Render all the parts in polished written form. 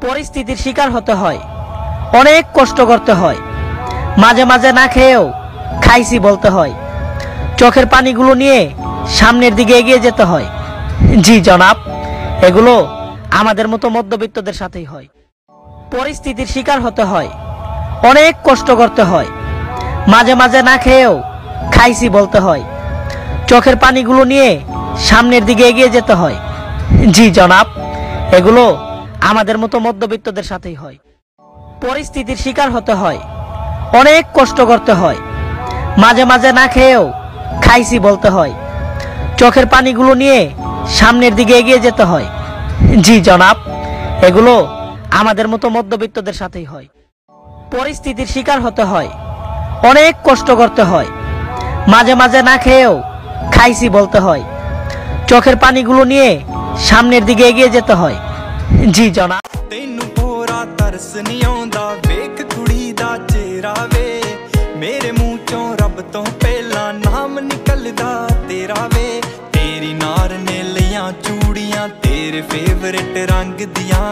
পরিস্থিতির শিকার হতে হয়, অনেক কষ্ট করতে হয়, মাঝে মাঝে না খেয়েও খাইছি বলতে হয়, চোখের পানিগুলো নিয়ে সামনের দিকে এগিয়ে যেতে হয়। জি জনাব, এগুলো আমাদের মতো মধ্যবিত্তদের সাথেই হয়। পরিস্থিতির শিকার হতে হয়, অনেক কষ্ট করতে হয়, মাঝে মাঝে না খেয়েও খাইছি বলতে হয়, চোখের পানিগুলো নিয়ে সামনের দিকে এগিয়ে যেতে হয়। জি জনাব, এগুলো আমাদের মতো মধ্যবিত্তদের সাথেই হয়। পরিস্থিতির শিকার হতে হয়, অনেক কষ্ট করতে হয়, মাঝে মাঝে না খেয়েও খাইছি বলতে হয়, চোখের পানিগুলো নিয়ে সামনের দিকে এগিয়ে যেতে হয়। জি জনাব, এগুলো আমাদের মতো মধ্যবিত্তদের সাথেই হয়। পরিস্থিতির শিকার হতে হয়, অনেক কষ্ট করতে হয়, মাঝে মাঝে না খেয়েও খাইছি বলতে হয়, চোখের পানিগুলো নিয়ে সামনের দিকে এগিয়ে যেতে হয়। জি জনাব। तेनू पूरा तरस नहीं आउंदा वेख कुड़ी दा चेहरा वे मेरे मुंह चों रब तो पहला नाम निकलदा तेरा वे तेरी नार ने लियां चूड़ियां तेरे फेवरेट रंग दियां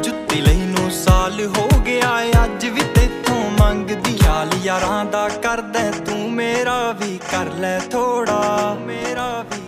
जुत्ती लईनू साल हो गया अज भी तेथों मंगदी ख्याल यारां दा करदा तू मेरा भी कर ले थोड़ा मेरा भी